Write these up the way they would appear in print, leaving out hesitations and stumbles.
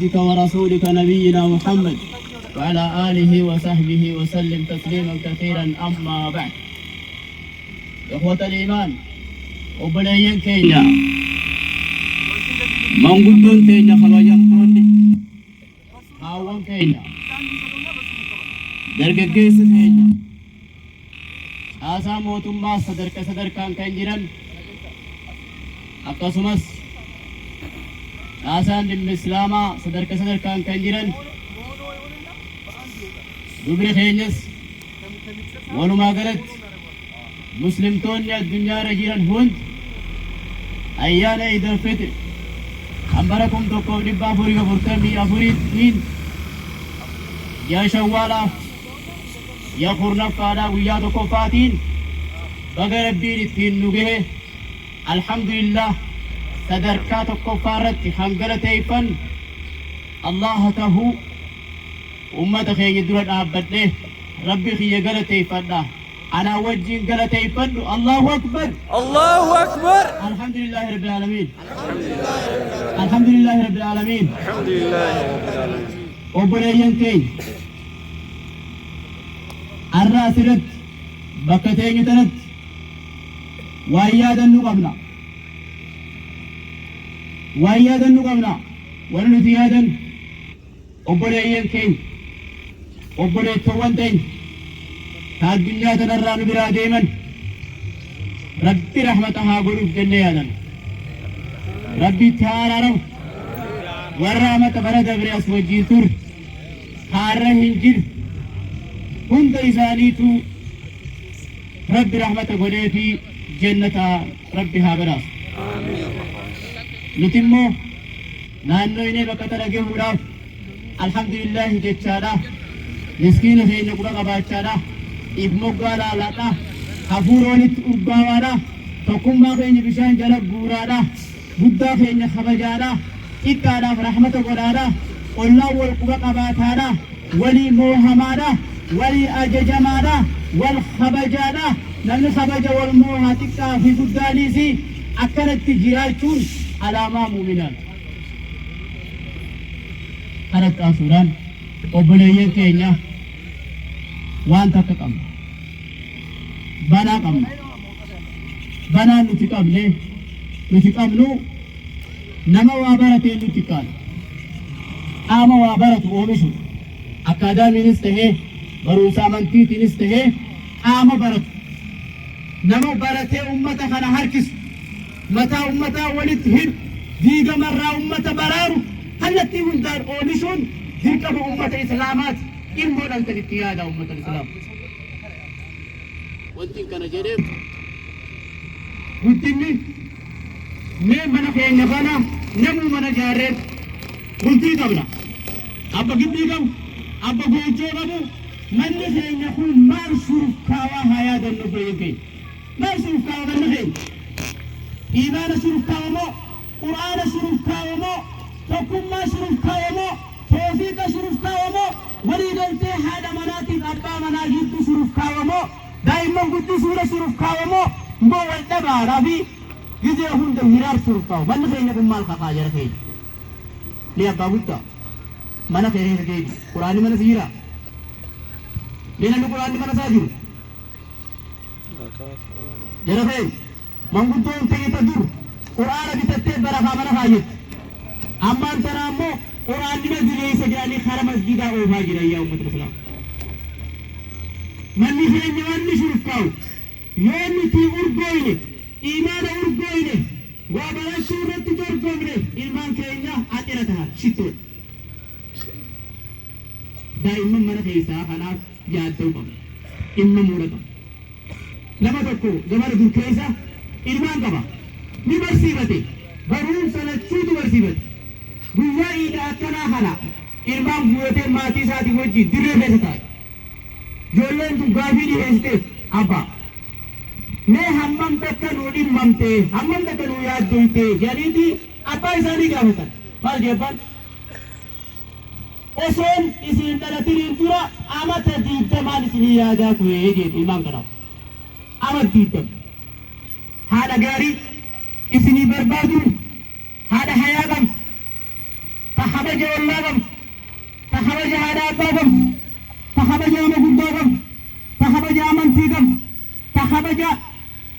عبدك ورسولك نبينا محمد وعلى آله وصحبه وسلم تسليما كثيرا. أما بعد، إخوة الإيمان وبنيين كينيا من قدون كينيا خبجمتوني هاوان كينيا درجة كينيا آسا موتم ما صدر كان كنجران akkasumas haasaan dhimma islaamaa sadarkaan kan jiran dubri keenyas walumaa galatti muslimtoonni addunyaarra jiran hundi ayyaana Iidul Fitr kan bara 1444tiin yaa Shawwaalaaf yaa Kurnaffaadhaa guyyaa tokkoffaatiin baga rabbiin ittiin nu gahe alhamdulillah sadarkaa tokkoffaarratti hangalateeffan Allah tahu ummata keenya dura dhaabbadhe rabbi kiyya galateeffadha ana wajjin galateeffadhu Allahu akbar alhamdulillah rabbil alamin alhamdulillah rabbil alamin obboleeyyan keenya arraa asirratti bakka teenyu tanatti waan yaadannu qabna waan nuti yaadan obboleeyyan keenya obboleettowwan teenya ta addunyaa tanarraa nu biraa deeman rabbi rahmata haa godhuuf jennee yaadan rabbi itti haa araaramu warra amata bara dabre as wajjin ture haarra hin jiru hunda isaaniitu rabbi rahmata godhee fi jannata rabbi haa badhaasu nuti immoo naannoo inni bakka tana gahuudhaaf alhamdulillah jechaadha miskiina keenya quba qabaachaadha ibmoggaa laalaadha hafuura walitti urbaawaadha tokkummaa keenya bishaan jala guuraadha guddaa keenya kabajaadha xiqqaadhaaf rahmata godhaadha ollaan wal quba qabaataadha walii moohamaadha walii ajajamaadha wal kabajaadha namni kabaja wal moohaa xiqqaa fi guddaaniisi akkanatti jiraachuun alaamaa muuminaan kanatti asuudhaan obboleeyyan keenya waan takka qabna banaan nuti qabnu nama waa baratee nuti qaala qaama waa baratu oomishu akaadaamiinis tahee barumsa amantiitiinis tahee qaama baratu nama baratee ummata kana harkisu mataa ummataa walitti hidhu diigamarraa ummata baraaru kallattii hundaan oomishuun dirqama ummata islaamaati ilmoodhaan kan itti yaada ummata islaam wanti kana jedheef guddinni mee mana keenya kana namuu mana jaarreet bultii qabna abba gibbii qabu abba goojjoo qabu manni keenya kun maal suruuf kaawaa haa yaadannu biyya keenya maal suruuf kaawaa manni keenya iimaana suruuf kaawwamoo qur'aana suruuf kaawwamoo tokkummaa suruuf kaawwamoo toofiiqa suruuf kaawwamoo walii galtee haadha manaatiif abbaa manaa jidduu suruuf kaawwamoo daa'imman guddisuudha suruuf kaawwamoo mboo wal dhabaaraa fi gizee hunda hiraar suruuf kaawwa manni keenya kun maal kakaa jara keenya ni abbaa guddaa mana keenya deebi quraanni mana siira ni namni quraanni mana isaa jiru jara keenya manguddoon ta'ee dur quraana bitattee barakaa mana kaayyetti ammaan tana ammoo quraanni majliisa jedhanii kara masjidaa oofaa jiran yaa ummata islaam manni keenya wanni suruuf kaa'u yoo nuti urgooyne iimaana urgooyne waa barachuu irratti dorgomne ilmaan keenya axira tahan shittoodha daa'imman mana keessaa kanaaf yaadda'u qaba dhimma muura qaba nama tokko gabara dur keessa ilmaan qaba ni barsiifate barumsa lachuutu barsiifate guyyaa iida akkanaa kana ilmaan bu'ootee maatii isaatii wajjin dirree keessa taa'e ijoolleen tun gaafii dhiheessiteef abbaa mee hammam takka nuu dhimmamte hammam takka nuu yaaddoyte jedhaniiti abbaa isaanii gaafatan maal jebbaan osoon isin dhalatiniin dura amata 20 isinii yaadaa ture jedhe ilmaan kanaaf amata 20 haadha gaarii isinii barbaaduun haadha hayaa qabdu تخبج والله قم تخبج هذا قم تخبج مقدو قم تخبج أمنتي قم تخبج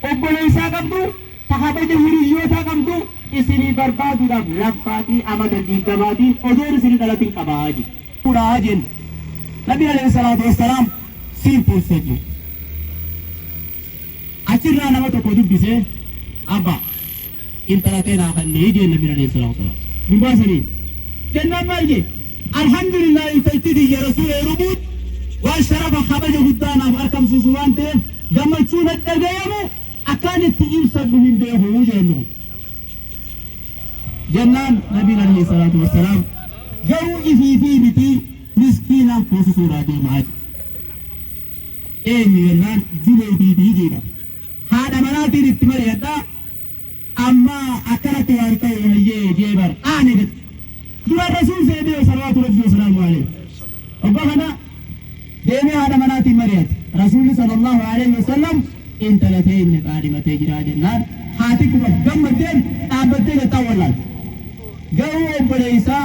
أبوليسا قمدو تخبج هريوتا قمدو إسني بربادو داب لفاتي أمد ديكباتي أدور سني دلتين قباجي قراجين نبي عليه الصلاة والسلام simple seju achirra nama tokko dubbise abba intala teena kan needee nabi alayhi salatu wasalam dubbasani jannat maayje alhamdulillah taytidi ya rasul rubut wa sharafa khabaja hudana arkam susuwante gamachuna dagayamu akanit imsadu min behu jenu jannan nabi alayhi salatu wasalam garu ifi biti miskina kususura di maaji eenyuudhaan julee fi diidiidha haadha manaatiin itti mari'adha amma akkanatti waan ta'e hayyee jeebar aane jedhe dura rasuul seedee salawaatu rabbii wasalaamu alayhi obbo kana deemee haadha manaatiin mari'ate rasuulli sallallahu alayhi wasallam intala teenya qaadimatee jiraa jennaan haati kuma gammaddeen dhaabbattee gattaa wallaalte garuu obboleessaa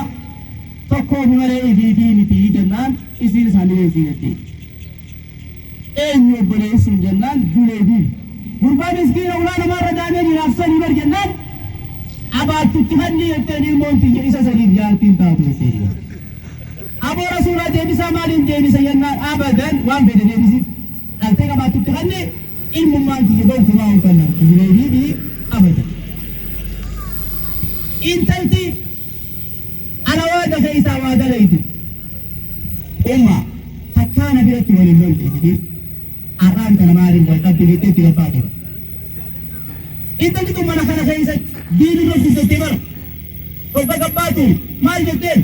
tokkoo malee ifiitii miti jennaan isiin isaanii jettee eenyu obboleessuun jennaan juleefi gurbaa miskiina ulaa namarra daamee jiraafsanii bar jennaan abaattutti hanni jettanii moonti isa sadiif jaartiin taatu seeriya aboo rasuulaa deebisaa maaliin deebisa jennaan abadan waan fedhe deebisi dhaltee qabaattutti hanni ilmummaan kiyya gonkumaa hin kannan juleefi abadan intalti ana waada keessaa waada leeyti umma takkaana biratti waliin lolti araan kana maaliin wal qabdi jettee itti gabbaatu intalli kun mana kana keessa diini robbisatti bara kolfa gabbaatu maal jetteen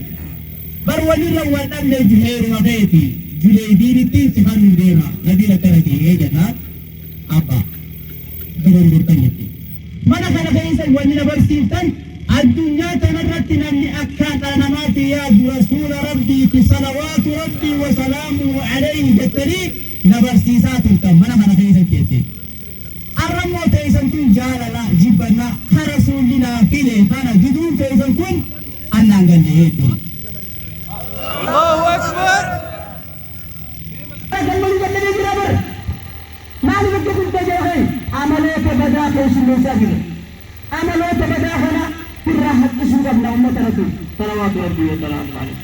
bar walirra wal dhabne heeruma ta'eeti julee diinitti si hannuu deema nabiin akkana ta'ee jennaan abba dogongortan jette mana kana keessa wanni na barsiiftan addunyaa tanarratti namni akkaataa namaatti yaadu rasuula rabbiiti salawaatu rabbii wa salaamuhu alayhi jettanii nabarsiisaa turtan mana kana keessa jettee arramoo teessan kun jaalala jibbannaa ka rasuulli naa file kana giduun teessan kun annaan gande jechuudha. Allahu Akbar. Galmani galmani jira bar maali bakka kun tajaahe amaloota badaa keessummeessaa jira amaloota badaa kana firraa haqqisuu qabna ummata rasuul salawaatu rabbii wa salaamuhu alayhi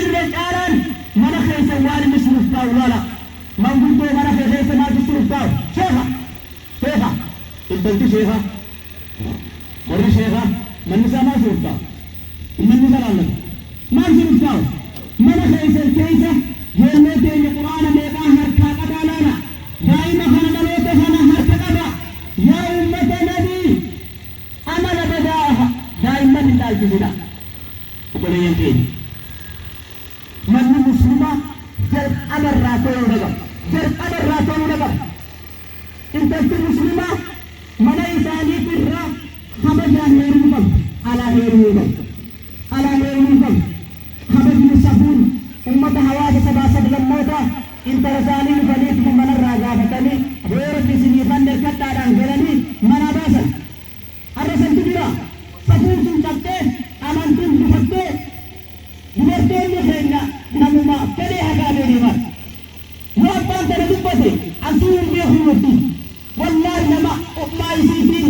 irra caalaan mana keessa waan misruuf ta'u lala من قلت أنا في غير ما تصير تاو شيخة شيخة البنت شيخة وري شيخة من نسا ما تصير تاو من نسا الله ما تصير تاو من خيس الكيسة يلمتين القرآن ميقا هركا قبالانا دائما خنا دلوت خنا هركا قبا يا أمة نبي أمل بداها دائما من دال جزيلا وقال ينتين من مسلمة جرب أمر راتو رقم جرب أمر راتو رقم انت مسلمة من إنساني فرّا خبجا هيرمكم على هيرمكم على هيرمكم خبج مسافون أمة هواد سباسة لموتا انت رسالي فليتكم من الرازا فتني غير بسني فندر كتا رانجلني من أباسا الرسل تجرى سفون سنتبتي أمانتون تفتي dubartoonni keenya namuma fedhee hagaadee deeman yoo abbaan tana dubbate asii hin beeku nuti wallaahi nama ummaa isiitiin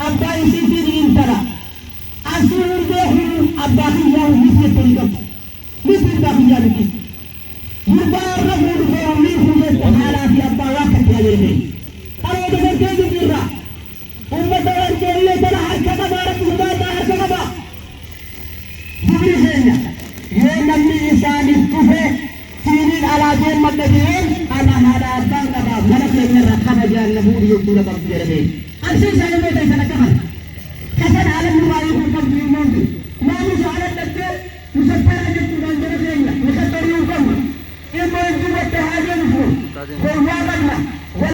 abbaa isiitiin intala asii hin beeku abbaa kiyyaa hundi jettanii qabdu miti abbaa kiyyaa miti gurbaa irra fuudhu fe'amanii fuudhee haalaa fi abbaa waa kan jaalatee dhaloota gartee jirra ummata warqeellee tana harka qabaa rabbi hubaataa harka qabaa dubri keenya namni isaaniif dhufe siiniin alaageen maddabi'een ana haadha abbaan qabaa mana keenyarra kabajaan na fuudhu jechuudha qabdu jedhamee ansi isaanii beeka isaan akka kana kasan haala nurraa yoo qabdu